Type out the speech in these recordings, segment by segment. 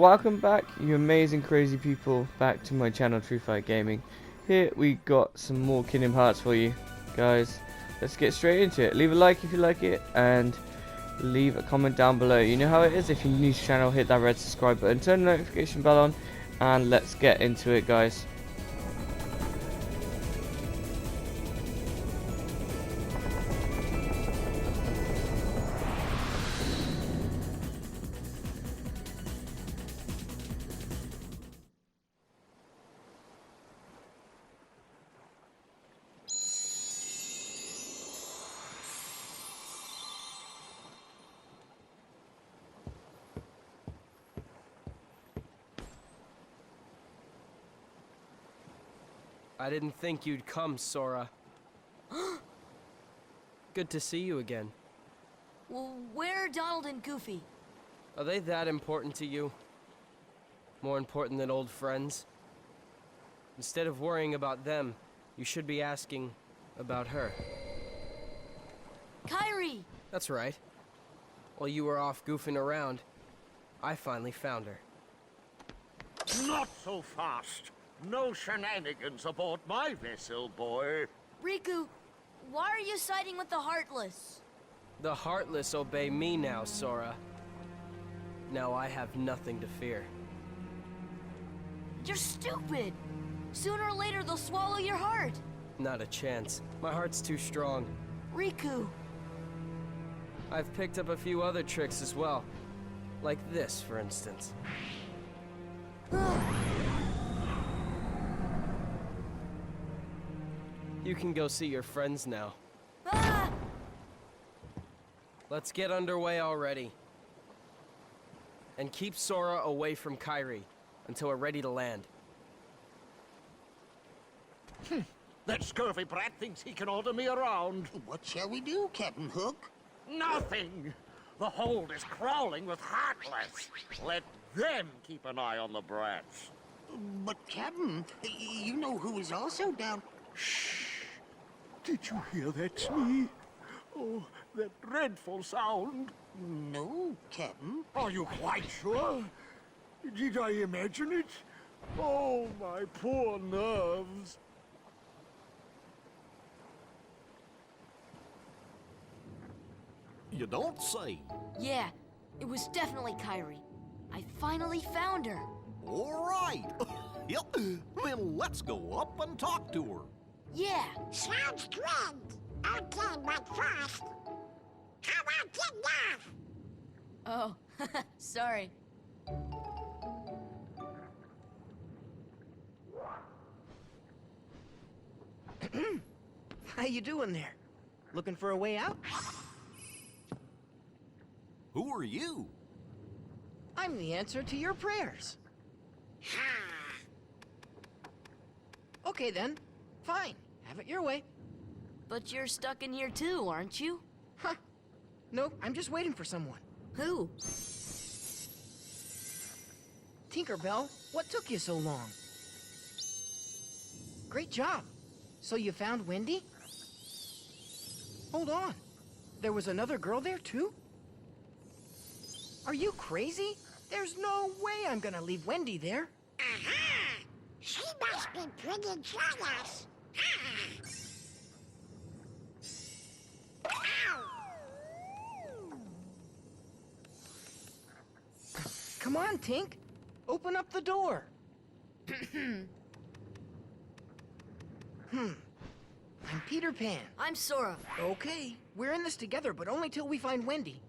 Welcome back, you amazing crazy people, back to my channel True Fight Gaming. Here we got some more Kingdom Hearts for you guys. Let's get straight into it. Leave a like if you like it and leave a comment down below. You know how it is. If you're new to the channel, hit that red subscribe button, turn the notification bell on, and let's get into it, guys. I didn't think you'd come, Sora. Good to see you again. Well, where are Donald and Goofy? Are they that important to you? More important than old friends? Instead of worrying about them, you should be asking about her. Kairi! That's right. While you were off goofing around, I finally found her. Not so fast. No shenanigans aboard my vessel, boy. Riku, why are you siding with the Heartless? The Heartless obey me now, Sora. Now I have nothing to fear. You're stupid! Sooner or later they'll swallow your heart! Not a chance. My heart's too strong. Riku! I've picked up a few other tricks as well. Like this, for instance. You can go see your friends now. Ah! Let's get underway already. And keep Sora away from Kairi until we're ready to land. That scurvy brat thinks he can order me around. What shall we do, Captain Hook? Nothing. The hold is crawling with Heartless. Let them keep an eye on the brats. But, Captain, you know who is also down... Shh. Did you hear that, Smee? Oh, that dreadful sound. No, Captain. Are you quite sure? Did I imagine it? Oh, my poor nerves. You don't say. Yeah, it was definitely Kairi. I finally found her. All right. Yep. Then let's go up and talk to her. Yeah. Sounds good. Okay, but first, how about getting off? Oh, sorry. How you doing there? Looking for a way out? Who are you? I'm the answer to your prayers. Okay then. Fine. Have it your way. But you're stuck in here too, aren't you? Huh. No, I'm just waiting for someone. Who? Tinkerbell, what took you so long? Great job. So you found Wendy? Hold on. There was another girl there too? Are you crazy? There's no way I'm gonna leave Wendy there. Aha! She must be pretty jealous. Come on, Tink. Open up the door. I'm Peter Pan. I'm Sora. Okay, we're in this together, but only till we find Wendy.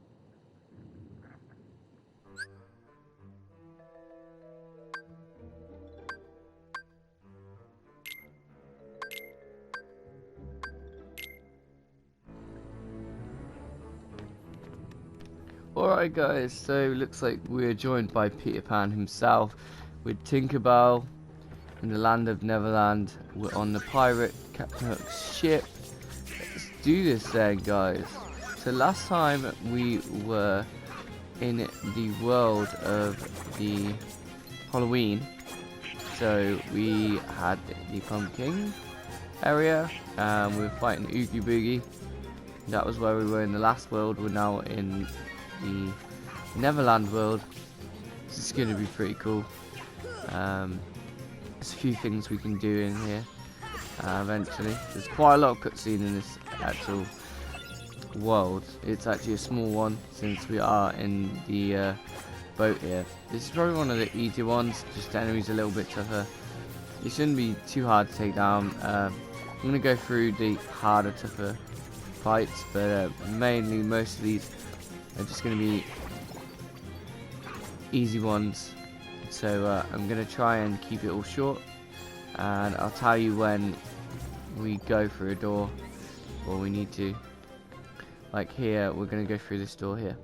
Alright guys, so looks like we're joined by Peter Pan himself with Tinkerbell in the land of Neverland. We're on the pirate Captain Hook's ship. Let's do this then, guys. So last time we were in the world of the Halloween. So we had the pumpkin area, we were fighting Oogie Boogie. That was where we were in the last world. We're now in the Neverland world. This is going to be pretty cool. There's a few things we can do in here eventually. There's quite a lot of cutscene in this actual world. It's actually a small one since we are in the boat here. This is probably one of the easier ones, just the enemies a little bit tougher. It shouldn't be too hard to take down. I'm going to go through the harder, tougher fights, but mainly most of these are just going to be easy ones. So I'm going to try and keep it all short, and I'll tell you when we go through a door or we need to. Like here, we're going to go through this door here.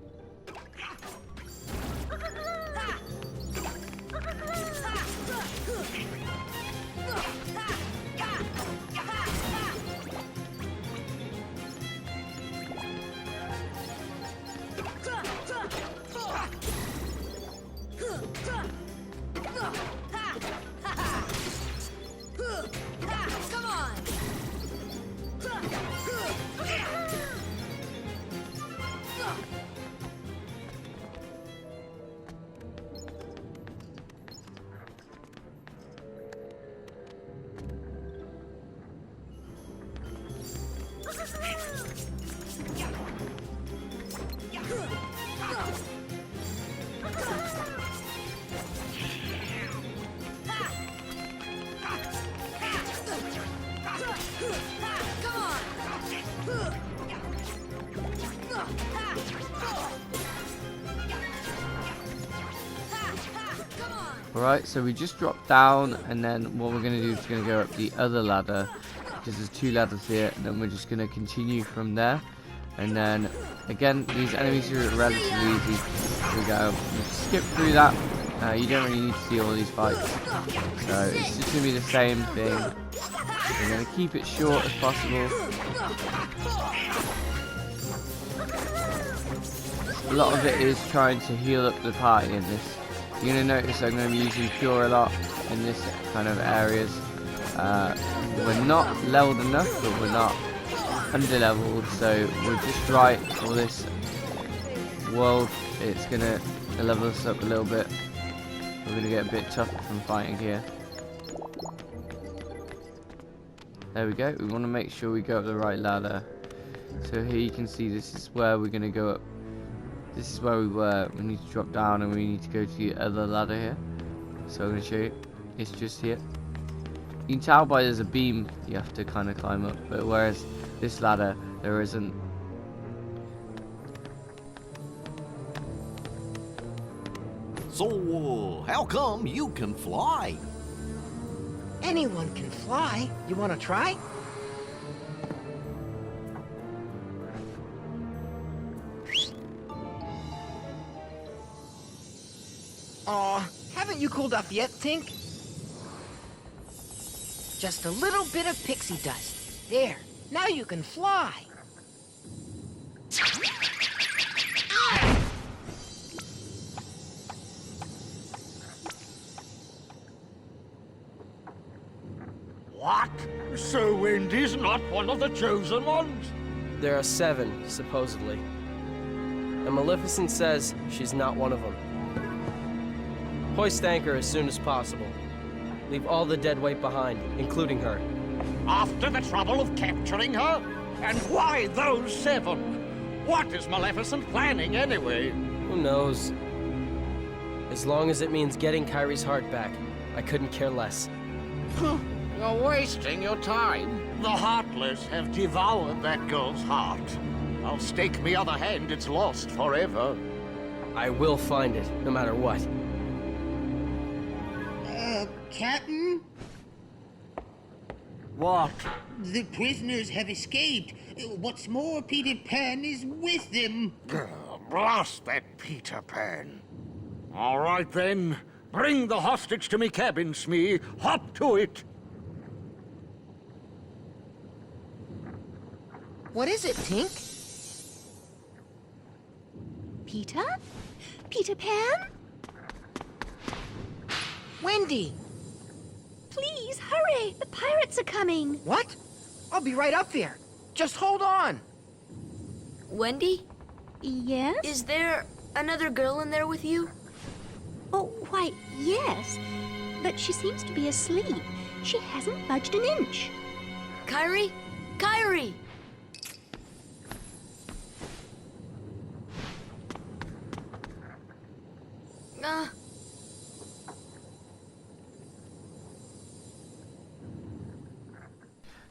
Alright, so we just dropped down, and then what we're going to do is going to go up the other ladder, because there's 2 ladders here, and then we're just going to continue from there. And then, again, these enemies are relatively easy. Here we go. You skip through that. You don't really need to see all these fights. So it's just going to be the same thing. We're going to keep it short as possible. A lot of it is trying to heal up the party in this. You're going to notice I'm going to be using Cure a lot in this kind of areas. We're not leveled enough, but we're not under leveled, so we're just right for this world. It's going to level us up a little bit. We're going to get a bit tougher from fighting here. There we go. We want to make sure we go up the right ladder. So here you can see this is where we're going to go up. This is where we were. We need to drop down and we need to go to the other ladder here. So I'm going to show you. It's just here. You can tell by there's a beam you have to kind of climb up. But whereas this ladder, there isn't. So, how come you can fly? Anyone can fly. You want to try? Aw, haven't you cooled off yet, Tink? Just a little bit of pixie dust. There, now you can fly. What? So Wendy's not one of the chosen ones? There are 7, supposedly. And Maleficent says she's not one of them. Hoist anchor as soon as possible. Leave all the dead weight behind, including her. After the trouble of capturing her? And why those 7? What is Maleficent planning anyway? Who knows? As long as it means getting Kairi's heart back, I couldn't care less. You're wasting your time. The Heartless have devoured that girl's heart. I'll stake me other hand it's lost forever. I will find it, no matter what. Captain? What? The prisoners have escaped. What's more, Peter Pan is with them. Blast that Peter Pan. All right then. Bring the hostage to me cabin, Smee. Hop to it. What is it, Tink? Peter? Peter Pan? Wendy! Please, hurry! The pirates are coming! What? I'll be right up there. Just hold on. Wendy? Yes? Is there another girl in there with you? Oh, why, yes. But she seems to be asleep. She hasn't budged an inch. Kairi? Kairi!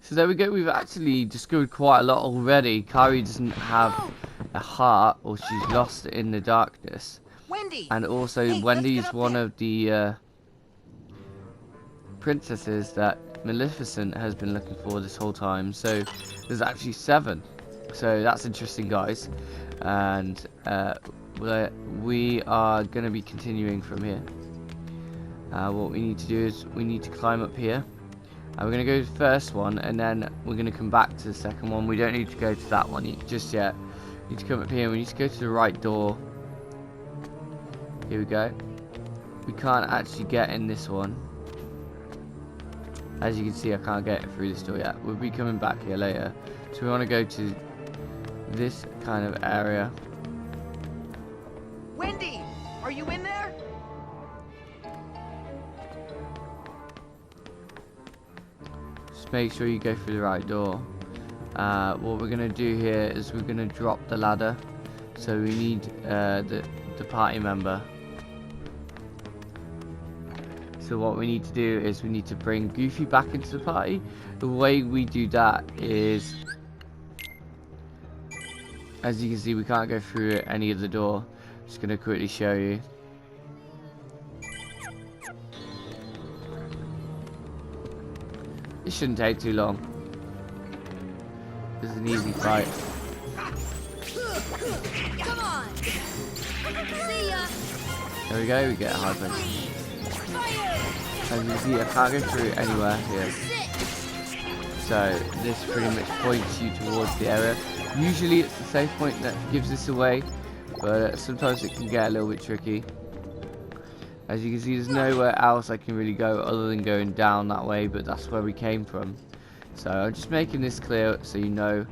So there we go, we've actually discovered quite a lot already. Kairi doesn't have a heart, or she's lost in the darkness. Wendy! And also, Hey, let's Wendy get is up one there. of the princesses that Maleficent has been looking for this whole time. So there's actually 7. So that's interesting, guys. And we are going to be continuing from here. What we need to do is we need to climb up here. We're going to go to the first one, and then we're going to come back to the second one. We don't need to go to that one just yet. We need to come up here. We need to go to the right door. Here we go. We can't actually get in this one. As you can see, I can't get it through this door yet. We'll be coming back here later. So we want to go to this kind of area. Wendy! Are you in there? Just make sure you go through the right door. What we're going to do here is we're going to drop the ladder. So we need the party member. So what we need to do is we need to bring Goofy back into the party. The way we do that is, as you can see, we can't go through any of the door. Just going to quickly show you. It shouldn't take too long. This is an easy fight. Come on! See ya! There we go, we get a high punch. As you can see, I can't go through anywhere here. So this pretty much points you towards the area. Usually it's the safe point that gives this away, but sometimes it can get a little bit tricky. As you can see, there's nowhere else I can really go other than going down that way, but that's where we came from. So I'm just making this clear so you know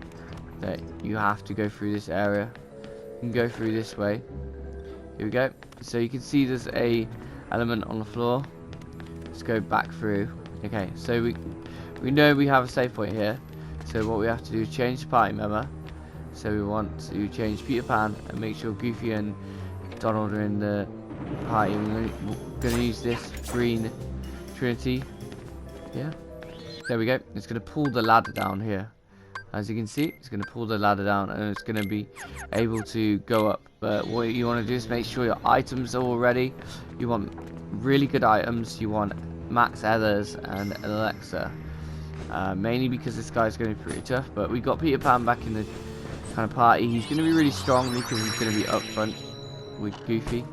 that you have to go through this area. You can go through this way. Here we go. So you can see there's a element on the floor. Let's go back through. Okay, so we know we have a save point here. So what we have to do is change the party member. So we want to change Peter Pan and make sure Goofy and Donald are in the party. We're going to use this green Trinity. Yeah. There we go. It's going to pull the ladder down here. As you can see, it's going to pull the ladder down and it's going to be able to go up. But what you want to do is make sure your items are all ready. You want really good items. You want max Ethers and an Alexa. Mainly because this guy's going to be pretty tough. But we got Peter Pan back in the kind of party. He's going to be really strong because he's going to be up front with Goofy.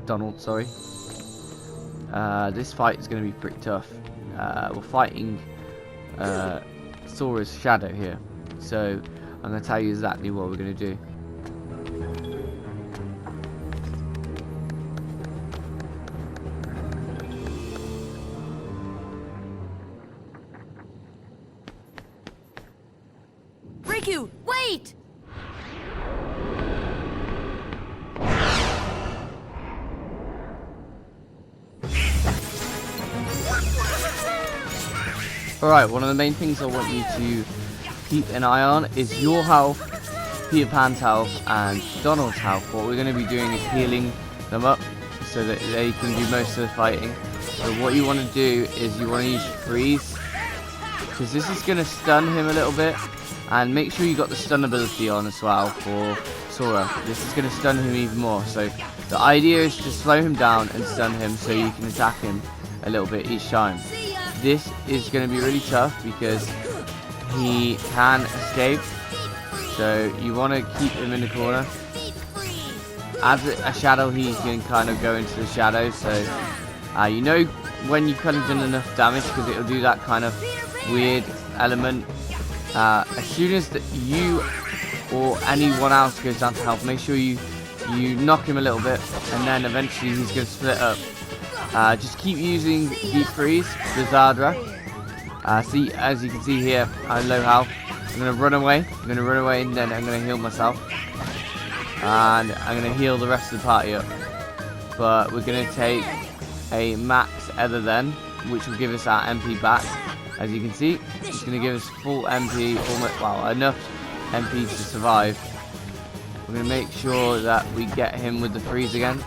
Donald, sorry. This fight is going to be pretty tough. We're fighting Sora's shadow here. So I'm going to tell you exactly what we're going to do. Riku, wait! Alright, one of the main things I want you to keep an eye on is your health, Peter Pan's health, and Donald's health. What we're going to be doing is healing them up so that they can do most of the fighting. So what you want to do is you want to use freeze, because this is going to stun him a little bit. And make sure you got the stun ability on as well for Sora. This is going to stun him even more. So the idea is to slow him down and stun him so you can attack him a little bit each time. This is going to be really tough because he can escape. So you want to keep him in the corner. As a shadow, he can kind of go into the shadow. So you know when you've kind of done enough damage, because it'll do that kind of weird element. As soon as you or anyone else goes down to health, make sure you knock him a little bit, and then eventually he's going to split up. Just keep using Deep Freeze, the Zadra. See, as you can see here, I'm low health. I'm going to run away. And then I'm going to heal myself. And I'm going to heal the rest of the party up. but we're going to take a max ether then, which will give us our MP back. As you can see, it's going to give us full MP, almost, well, enough MP to survive. We're going to make sure that we get him with the freeze again.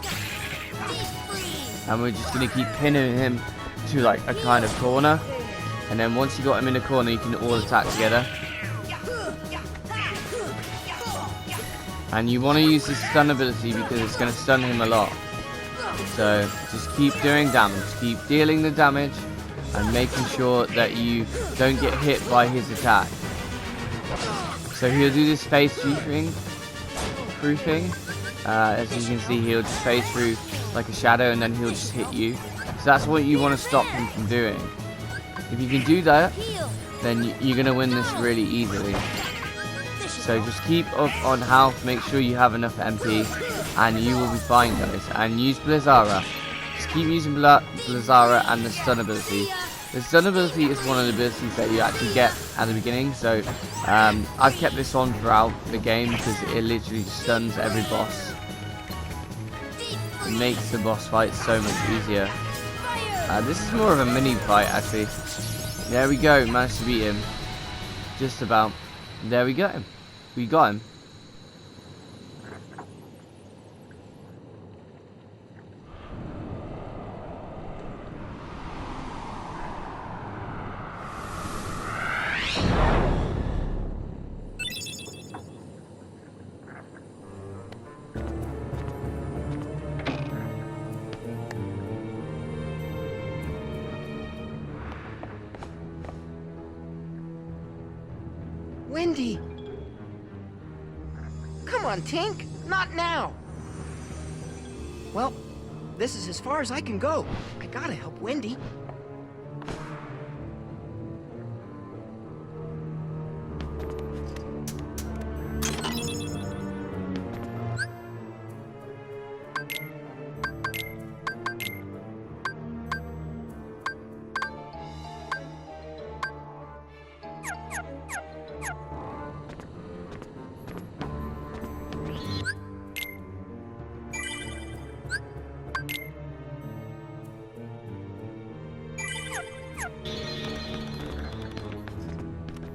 And we're just going to keep pinning him to like a kind of corner. And then once you got him in the corner, you can all attack together. And you want to use the stun ability because it's going to stun him a lot. So just keep doing damage, keep dealing the damage, and making sure that you don't get hit by his attack. So he'll do this phase proofing. As you can see, he'll just phase through like a shadow, and then he'll just hit you. So that's what you want to stop him from doing. If you can do that, then you're going to win this really easily. So just keep up on health, make sure you have enough MP, and you will be fine, guys. And use Blizzara. Just keep using Blizzara and the stun ability. The stun ability is one of the abilities that you actually get at the beginning, so I've kept this on throughout the game because it literally stuns every boss. It makes the boss fight so much easier. This is more of a mini fight actually. There we go, managed to beat him. Just about. There we go. We got him. Wendy! Come on, Tink! Not now! Well, this is as far as I can go. I gotta help Wendy.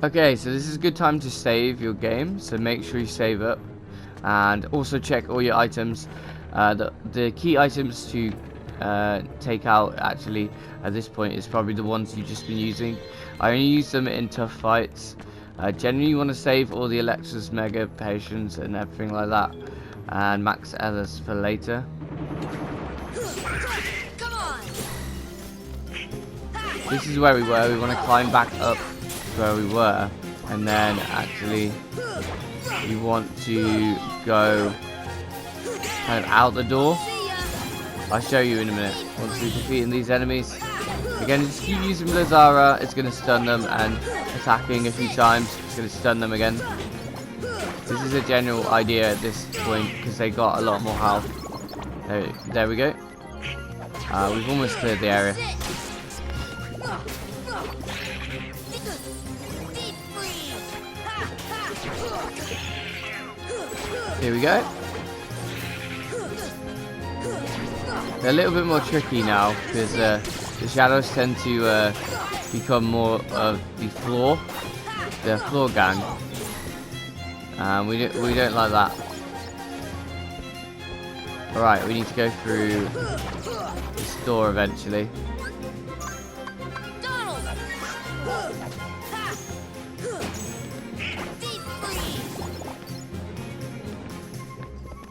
Okay, so this is a good time to save your game, so make sure you save up. And also check all your items. The key items to take out actually at this point is probably the ones you've just been using. I only use them in tough fights. Generally you want to save all the Electra's Mega Potions and everything like that, and max others for later. This is where we were. We want to climb back up where we were, and then actually you want to go kind of out the door. I'll show you in a minute once we're defeating these enemies. Again, just keep using Blizzara, it's going to stun them, and attacking a few times, it's going to stun them again. This is a general idea at this point because they got a lot more health. There we go. We've almost cleared the area. Here we go. They're a little bit more tricky now because the shadows tend to become more of the floor gang. We don't like that. Alright, we need to go through this door eventually.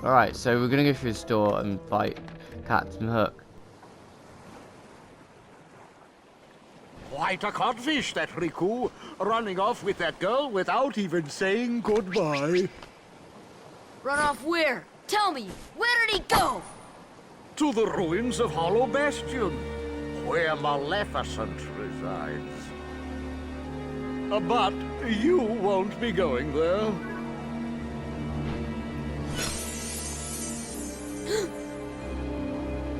Alright, so we're gonna go through this door and fight Captain Hook. Quite a codfish, that Riku, running off with that girl without even saying goodbye. Run off where? Tell me, where did he go? To the ruins of Hollow Bastion, where Maleficent resides. But you won't be going there.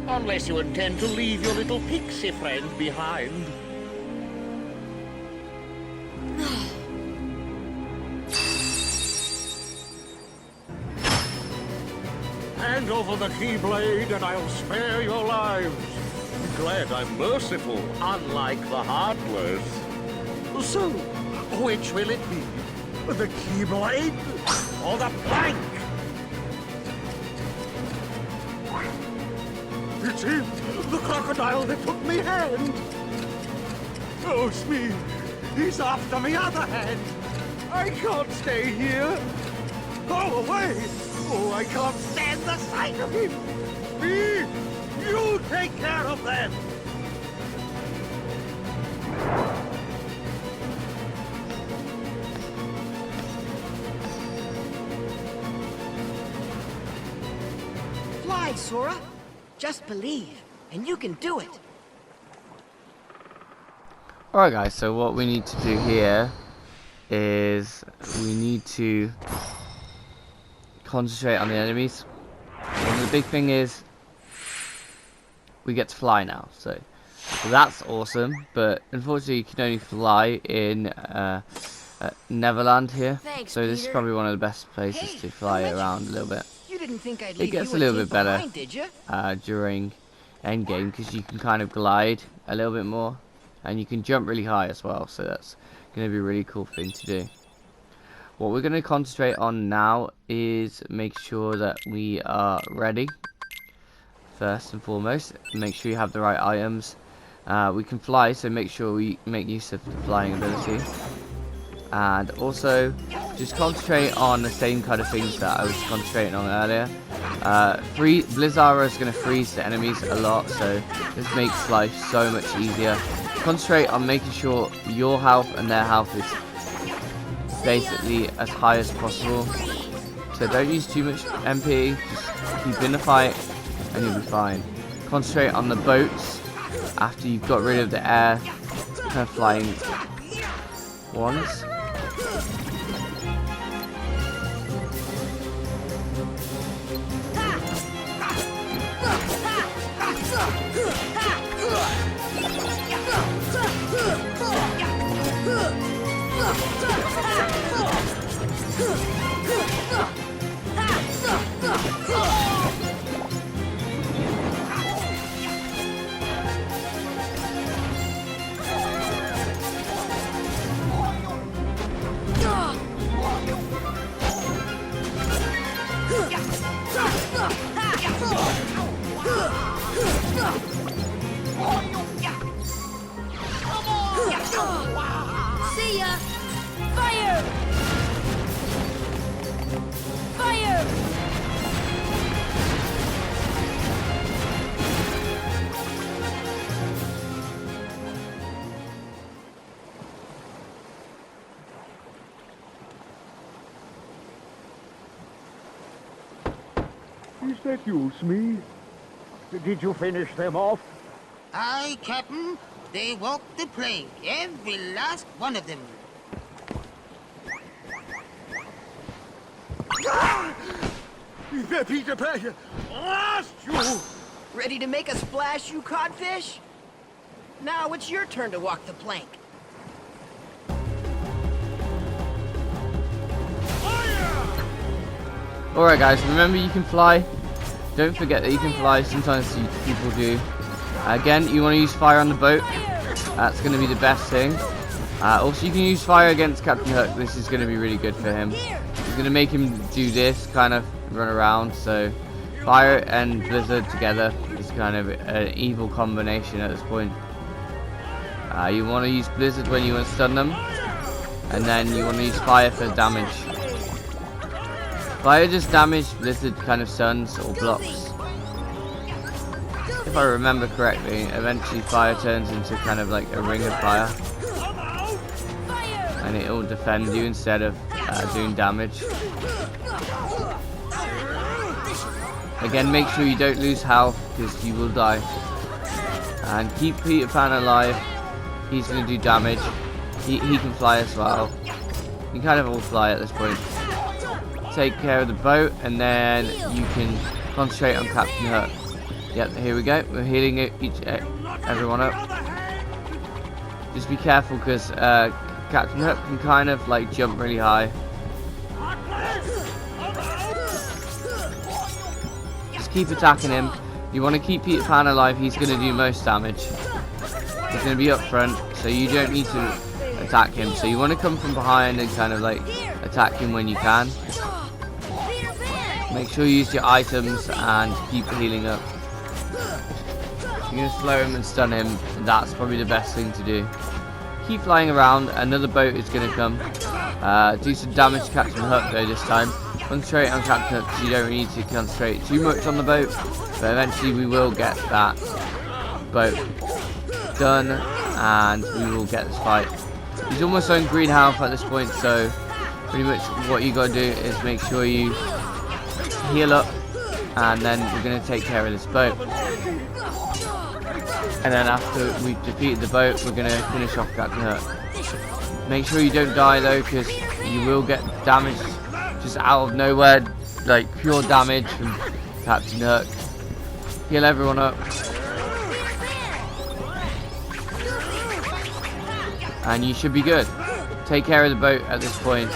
Unless you intend to leave your little pixie friend behind. Hand over the Keyblade and I'll spare your lives. Glad I'm merciful, unlike the Heartless. So, which will it be? The Keyblade or the plank? It's him, the crocodile that took me hand. Oh, Smee, he's after me other hand. I can't stay here. Go away. Oh, I can't stand the sight of him. Me, you take care of them. Fly, Sora. Just believe, and you can do it. Alright guys, so what we need to do here is we need to concentrate on the enemies. And the big thing is we get to fly now, so that's awesome, but unfortunately you can only fly in Neverland here. Thanks, so this is Peter. probably one of the best places Hey, to fly how much- around a little bit. You didn't think I'd It leave gets you a little team bit better behind, did you? During endgame because you can kind of glide a little bit more and you can jump really high as well, so that's going to be a really cool thing to do. What we're going to concentrate on now is make sure that we are ready first and foremost. Make sure you have the right items. We can fly, so make sure we make use of the flying ability, and also just concentrate on the same kind of things that I was concentrating on earlier. Blizzara is going to freeze the enemies a lot, so this makes life so much easier. Concentrate on making sure your health and their health is basically as high as possible. So don't use too much MP, just keep in the fight and you'll be fine. Concentrate on the boats after you've got rid of the air kind of flying ones. See ya! Fire! Fire! Is that you, Smee? Did you finish them off? Aye, Captain. They walked the plank, every last one of them. Peter Pan, lost you! Ready to make a splash, you codfish? Now it's your turn to walk the plank. Alright guys, remember you can fly. Don't forget that you can fly, sometimes people do. Again, you want to use fire on the boat. That's going to be the best thing. Also, you can use fire against Captain Hook. This is going to be really good for him. It's going to make him do this, kind of run around. So, fire and blizzard together is kind of an evil combination at this point. You want to use blizzard when you want to stun them. And then you want to use fire for damage. Fire just damage, blizzard kind of stuns or blocks. If I remember correctly, eventually fire turns into kind of like a ring of fire. And it will defend you instead of doing damage. Again, make sure you don't lose health because you will die. And keep Peter Pan alive. He's going to do damage. He can fly as well. You kind of all fly at this point. Take care of the boat and then you can concentrate on Captain Hook. Yep, here we go. We're healing everyone up. Just be careful because Captain Hook can kind of like jump really high. keep attacking him. You want to keep Peter Pan alive. He's going to do most damage. He's going to be up front, so you don't need to attack him. So you want to come from behind and kind of like attack him when you can. Make sure you use your items and keep healing up. You're going to slow him and stun him. That's probably the best thing to do. Keep flying around. Another boat is going to come. Do some damage to Captain Hook though this time. Concentrate on Captain Hook because you don't need to concentrate too much on the boat. But eventually we will get that boat done and we will get this fight. He's almost on green health at this point, so pretty much what you got to do is make sure you heal up and then we're going to take care of this boat. And then after we've defeated the boat, we're going to finish off Captain Hook. Make sure you don't die though, because you will get damage just out of nowhere, like pure damage from Captain Hook. Heal everyone up. And you should be good. Take care of the boat at this point.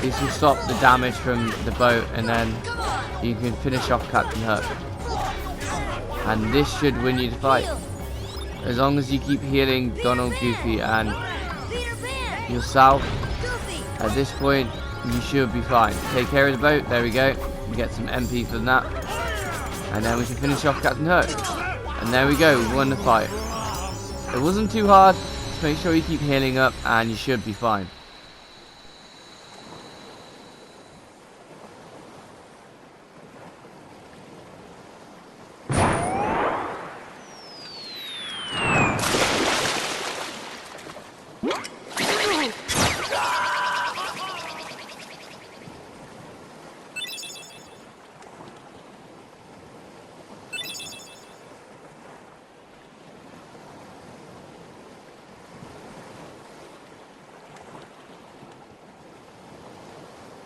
This will stop the damage from the boat and then you can finish off Captain Hook. And this should win you the fight. As long as you keep healing Donald, Goofy and yourself, at this point you should be fine. Take care of the boat, there we go. We get some MP from that. And then we can finish off Captain Hook. And there we go, we won the fight. It wasn't too hard. Just make sure you keep healing up and you should be fine.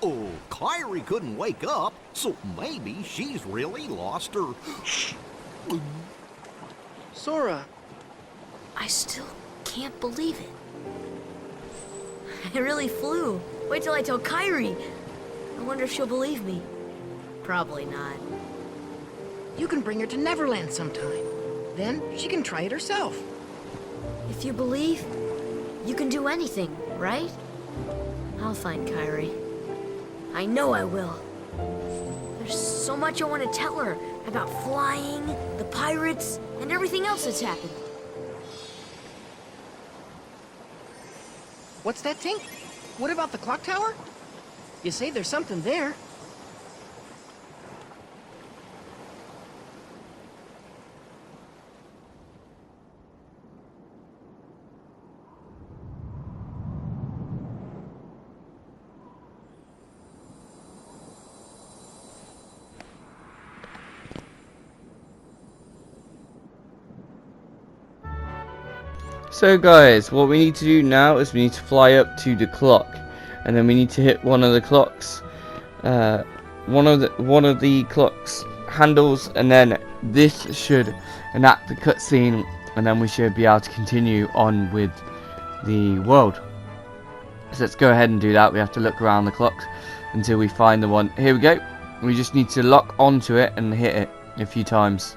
Oh, Kairi couldn't wake up, so maybe she's really lost her. Sora, I still can't believe it. I really flew. Wait till I tell Kairi. I wonder if she'll believe me. Probably not. you can bring her to Neverland sometime. Then she can try it herself. If you believe, you can do anything, right? I'll find Kairi. I know I will. There's so much I want to tell her about flying, the pirates, and everything else that's happened. What's that, Tink? What about the clock tower? You say there's something there. So guys, what we need to do now is we need to fly up to the clock, and then we need to hit one of the clocks, one of the clock's handles, and then this should enact the cutscene, and then we should be able to continue on with the world. So let's go ahead and do that. We have to look around the clock until we find the one. Here we go. We just need to lock onto it and hit it a few times.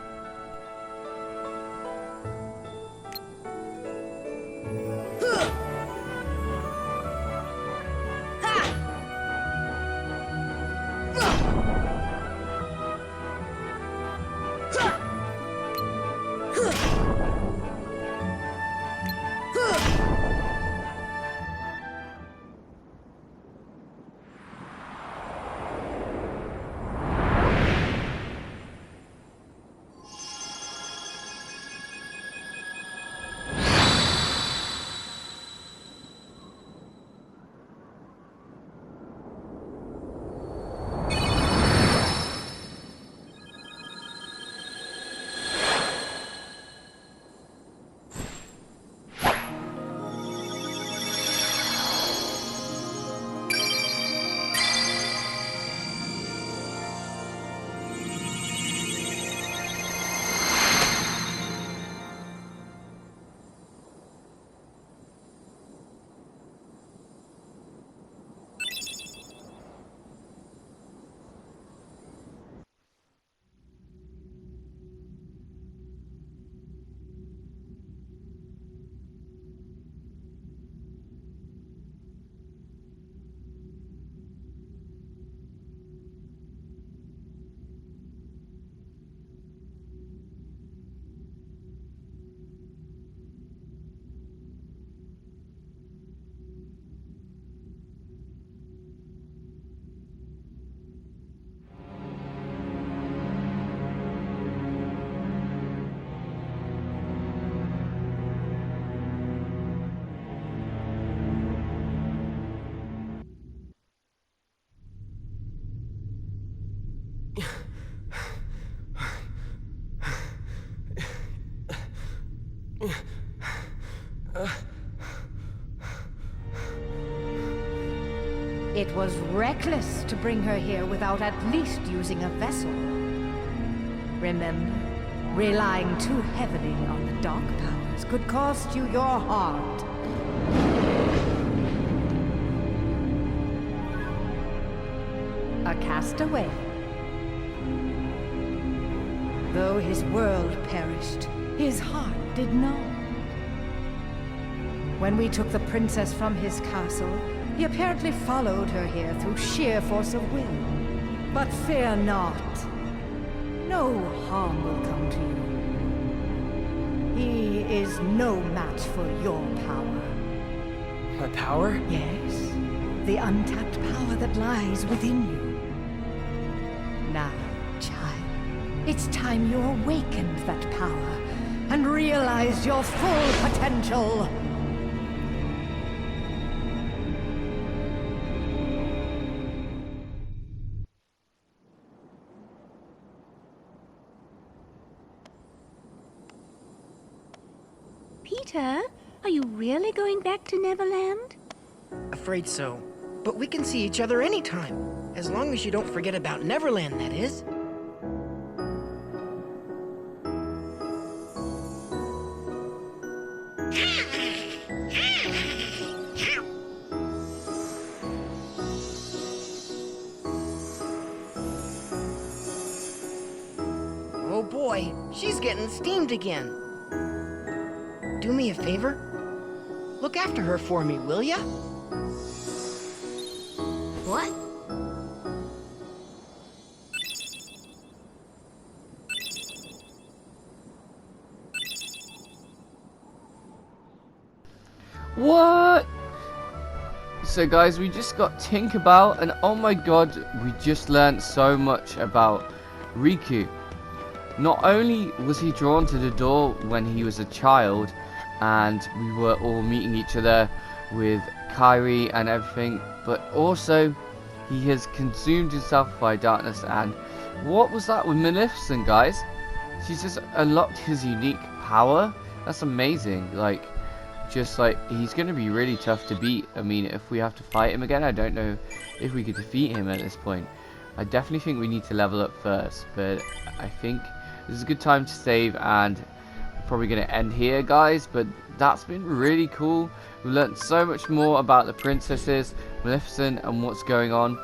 It was reckless to bring her here without at least using a vessel. Remember, relying too heavily on the dark powers could cost you your heart. A castaway. Though his world perished, his heart did not. When we took the princess from his castle, he apparently followed her here through sheer force of will. But fear not. No harm will come to you. He is no match for your power. My power? Yes, the untapped power that lies within you. Now, child, it's time you awakened that power and realized your full potential. Peter, are you really going back to Neverland? Afraid so. But we can see each other anytime. As long as you don't forget about Neverland, that is. Oh boy, she's getting steamed again. Do me a favor? Look after her for me, will ya? What? What? So guys, we just got Tinkerbell, and oh my god, we just learned so much about Riku. Not only was he drawn to the door when he was a child, and we were all meeting each other with Kairi and everything, but also he has consumed himself by darkness. And what was that with Maleficent, guys? She's just unlocked his unique power. That's amazing. Like, just like, he's going to be really tough to beat. I mean, if we have to fight him again, I don't know if we could defeat him at this point. I definitely think we need to level up first, but I think this is a good time to save, and we're probably going to end here, guys. But that's been really cool. We learned so much more about the princesses, Maleficent, and what's going on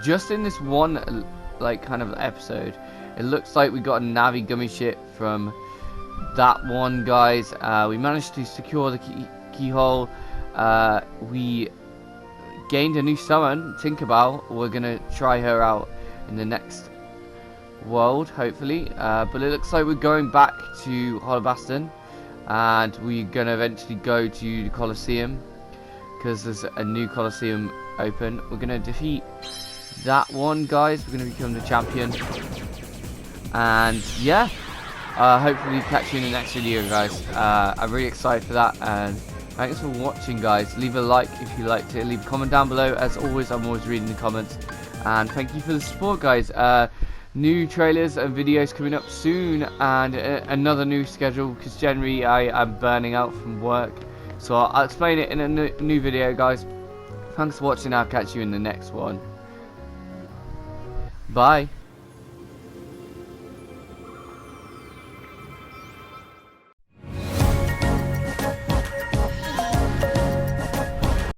just in this one like kind of episode. It looks like we got a Navi gummy ship from that one, guys. We managed to secure the keyhole. We gained a new summon, Tinkerbell. We're gonna try her out in the next world, hopefully. But it looks like we're going back to Holobaston, and we're gonna eventually go to the Colosseum because there's a new Colosseum open. We're gonna defeat that one, guys. We're gonna become the champion, and yeah, hopefully catch you in the next video, guys. I'm really excited for that, and thanks for watching, guys. Leave a like if you liked it, leave a comment down below. As always, I'm always reading the comments, and thank you for the support, guys. New trailers and videos coming up soon, and another new schedule, because generally I am burning out from work, so I'll explain it in a new video, guys. Thanks for watching. I'll catch you in the next one. Bye.